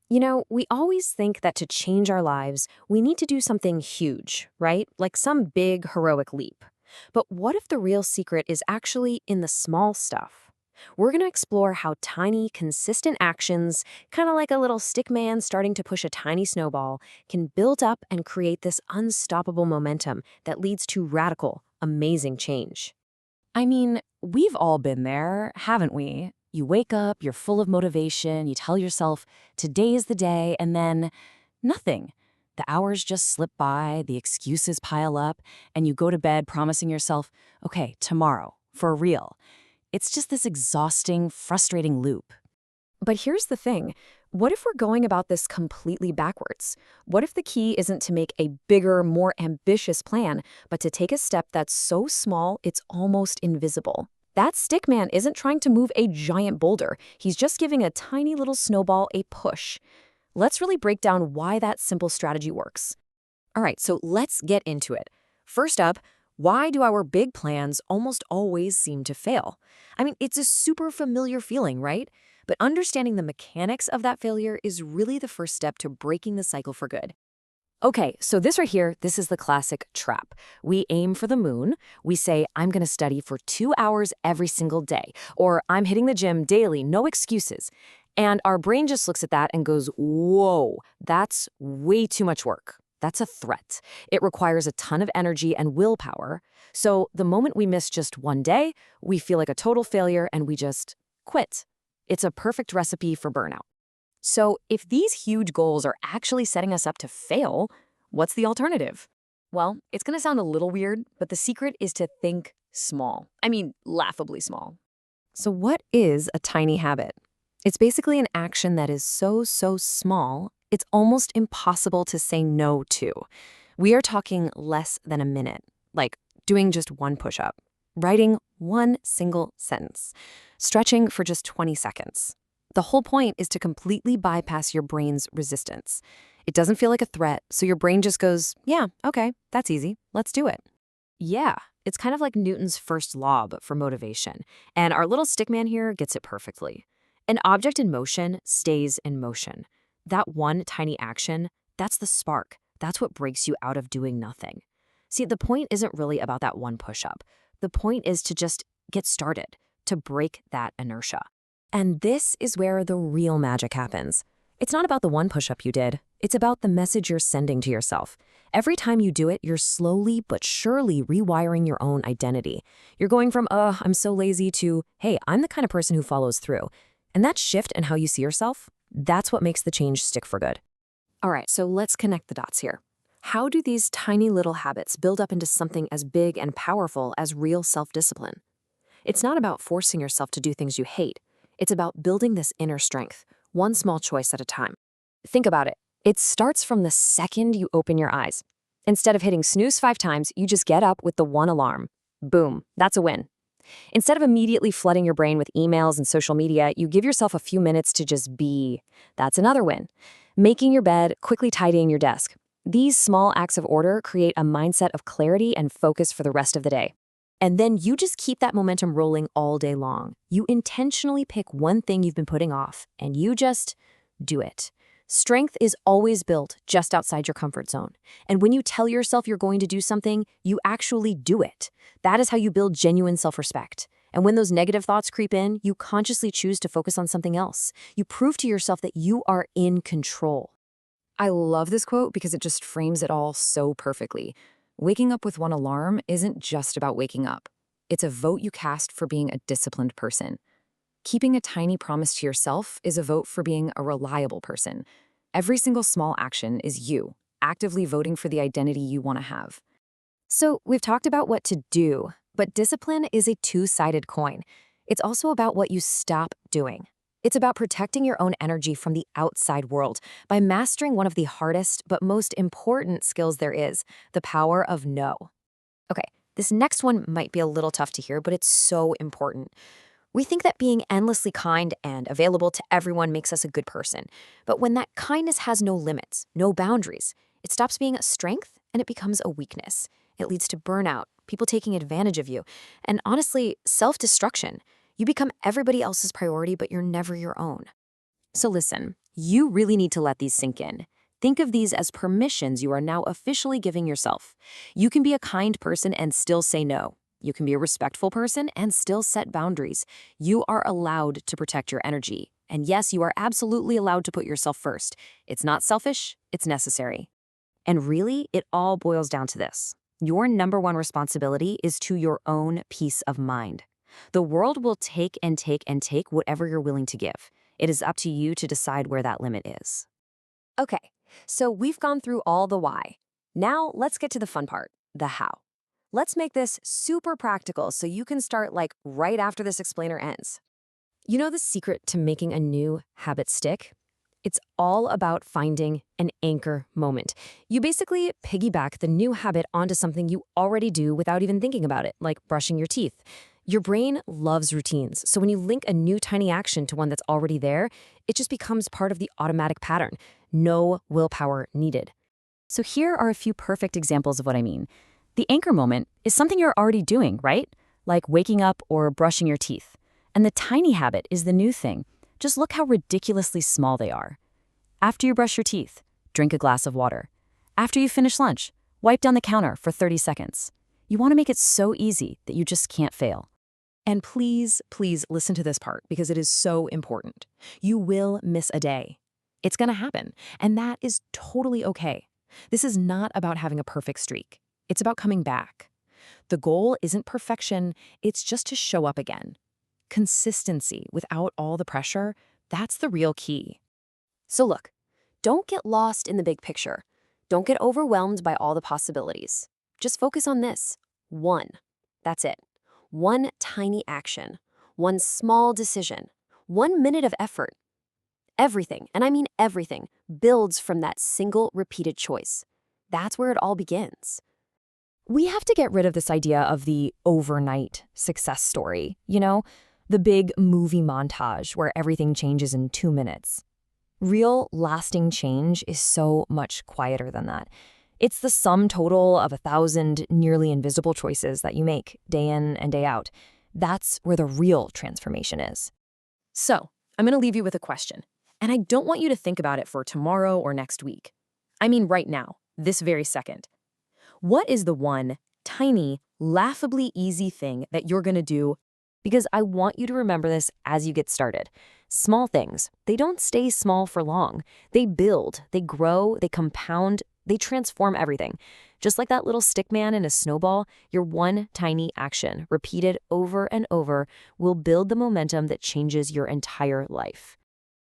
We always think that to change our lives, we need to do something huge, right? Like some big heroic leap. But what if the real secret is actually in the small stuff? We're going to explore how tiny, consistent actions, kind of like a little stick man starting to push a tiny snowball, can build up and create this unstoppable momentum that leads to radical, amazing change. I mean, we've all been there, haven't we? You wake up, you're full of motivation, you tell yourself, today is the day, and then nothing. The hours just slip by, the excuses pile up, and you go to bed promising yourself, okay, tomorrow, for real. It's just this exhausting, frustrating loop. But here's the thing. What if we're going about this completely backwards? What if the key isn't to make a bigger, more ambitious plan, but to take a step that's so small it's almost invisible? That stickman isn't trying to move a giant boulder. He's just giving a tiny little snowball a push. Let's really break down why that simple strategy works. All right, so let's get into it. First up, why do our big plans almost always seem to fail? I mean, it's a super familiar feeling, right? But understanding the mechanics of that failure is really the first step to breaking the cycle for good. Okay, so this right here, this is the classic trap. We aim for the moon. We say, I'm going to study for 2 hours every single day, or I'm hitting the gym daily, no excuses. And our brain just looks at that and goes, whoa, that's way too much work. That's a threat. It requires a ton of energy and willpower. So the moment we miss just one day, we feel like a total failure and we just quit. It's a perfect recipe for burnout. So if these huge goals are actually setting us up to fail, what's the alternative? Well, it's going to sound a little weird, but the secret is to think small. I mean, laughably small. So what is a tiny habit? It's basically an action that is so small, it's almost impossible to say no to. We are talking less than a minute, like doing just one push-up, writing one single sentence, stretching for just 20 seconds. The whole point is to completely bypass your brain's resistance. It doesn't feel like a threat, so your brain just goes, yeah, okay, that's easy, let's do it. Yeah, it's kind of like Newton's first law, but for motivation. And our little stickman here gets it perfectly. An object in motion stays in motion. That one tiny action, that's the spark. That's what breaks you out of doing nothing. See, the point isn't really about that one push-up. The point is to just get started, to break that inertia. And this is where the real magic happens. It's not about the one push-up you did. It's about the message you're sending to yourself. Every time you do it, you're slowly but surely rewiring your own identity. You're going from, I'm so lazy to, hey, I'm the kind of person who follows through. And that shift in how you see yourself, that's what makes the change stick for good. All right, so let's connect the dots here. How do these tiny little habits build up into something as big and powerful as real self-discipline? It's not about forcing yourself to do things you hate. It's about building this inner strength, one small choice at a time. Think about it. It starts from the second you open your eyes. Instead of hitting snooze 5 times, you just get up with the one alarm. Boom, that's a win. Instead of immediately flooding your brain with emails and social media, you give yourself a few minutes to just be. That's another win. Making your bed, quickly tidying your desk. These small acts of order create a mindset of clarity and focus for the rest of the day. And then you just keep that momentum rolling all day long. You intentionally pick one thing you've been putting off, and you just do it. Strength is always built just outside your comfort zone. And when you tell yourself you're going to do something, you actually do it. That is how you build genuine self-respect. And when those negative thoughts creep in, you consciously choose to focus on something else. You prove to yourself that you are in control. I love this quote because it just frames it all so perfectly. Waking up with one alarm isn't just about waking up. It's a vote you cast for being a disciplined person. Keeping a tiny promise to yourself is a vote for being a reliable person. Every single small action is you, actively voting for the identity you want to have. So we've talked about what to do, but discipline is a two-sided coin. It's also about what you stop doing. It's about protecting your own energy from the outside world by mastering one of the hardest but most important skills there is, the power of no. Okay, this next one might be a little tough to hear, but it's so important. We think that being endlessly kind and available to everyone makes us a good person. But when that kindness has no limits, no boundaries, it stops being a strength and it becomes a weakness. It leads to burnout, people taking advantage of you, and honestly, self-destruction. You become everybody else's priority, but you're never your own. So listen, You really need to let these sink in. Think of these as permissions you are now officially giving yourself. You can be a kind person and still say no. You can be a respectful person and still set boundaries. You are allowed to protect your energy. And yes, you are absolutely allowed to put yourself first. It's not selfish, it's necessary. And really, it all boils down to this. Your number one responsibility is to your own peace of mind. The world will take and take and take whatever you're willing to give. It is up to you to decide where that limit is. Okay, so we've gone through all the why. Now let's get to the fun part, the how. Let's make this super practical so you can start like right after this explainer ends. You know the secret to making a new habit stick? It's all about finding an anchor moment. You basically piggyback the new habit onto something you already do without even thinking about it, like brushing your teeth. Your brain loves routines, so when you link a new tiny action to one that's already there, it just becomes part of the automatic pattern. No willpower needed. So here are a few perfect examples of what I mean. The anchor moment is something you're already doing, right? Like waking up or brushing your teeth. And the tiny habit is the new thing. Just look how ridiculously small they are. After you brush your teeth, drink a glass of water. After you finish lunch, wipe down the counter for 30 seconds. You want to make it so easy that you just can't fail. And please, please listen to this part because it is so important. You will miss a day. It's going to happen, and that is totally okay. This is not about having a perfect streak. It's about coming back. The goal isn't perfection, it's just to show up again. Consistency without all the pressure, that's the real key. So look, don't get lost in the big picture. Don't get overwhelmed by all the possibilities. Just focus on this. One. That's it. One tiny action. One small decision. 1 minute of effort. Everything, and I mean everything, builds from that single repeated choice. That's where it all begins. We have to get rid of this idea of the overnight success story, the big movie montage where everything changes in 2 minutes. Real, lasting change is so much quieter than that. It's the sum total of 1,000 nearly invisible choices that you make day in and day out. That's where the real transformation is. So, I'm going to leave you with a question, and I don't want you to think about it for tomorrow or next week. I mean right now, this very second. What is the one tiny, laughably easy thing that you're going to do? Because I want you to remember this as you get started. Small things, they don't stay small for long. They build, they grow, they compound, they transform everything. Just like that little stick man in a snowball, your one tiny action, repeated over and over, will build the momentum that changes your entire life.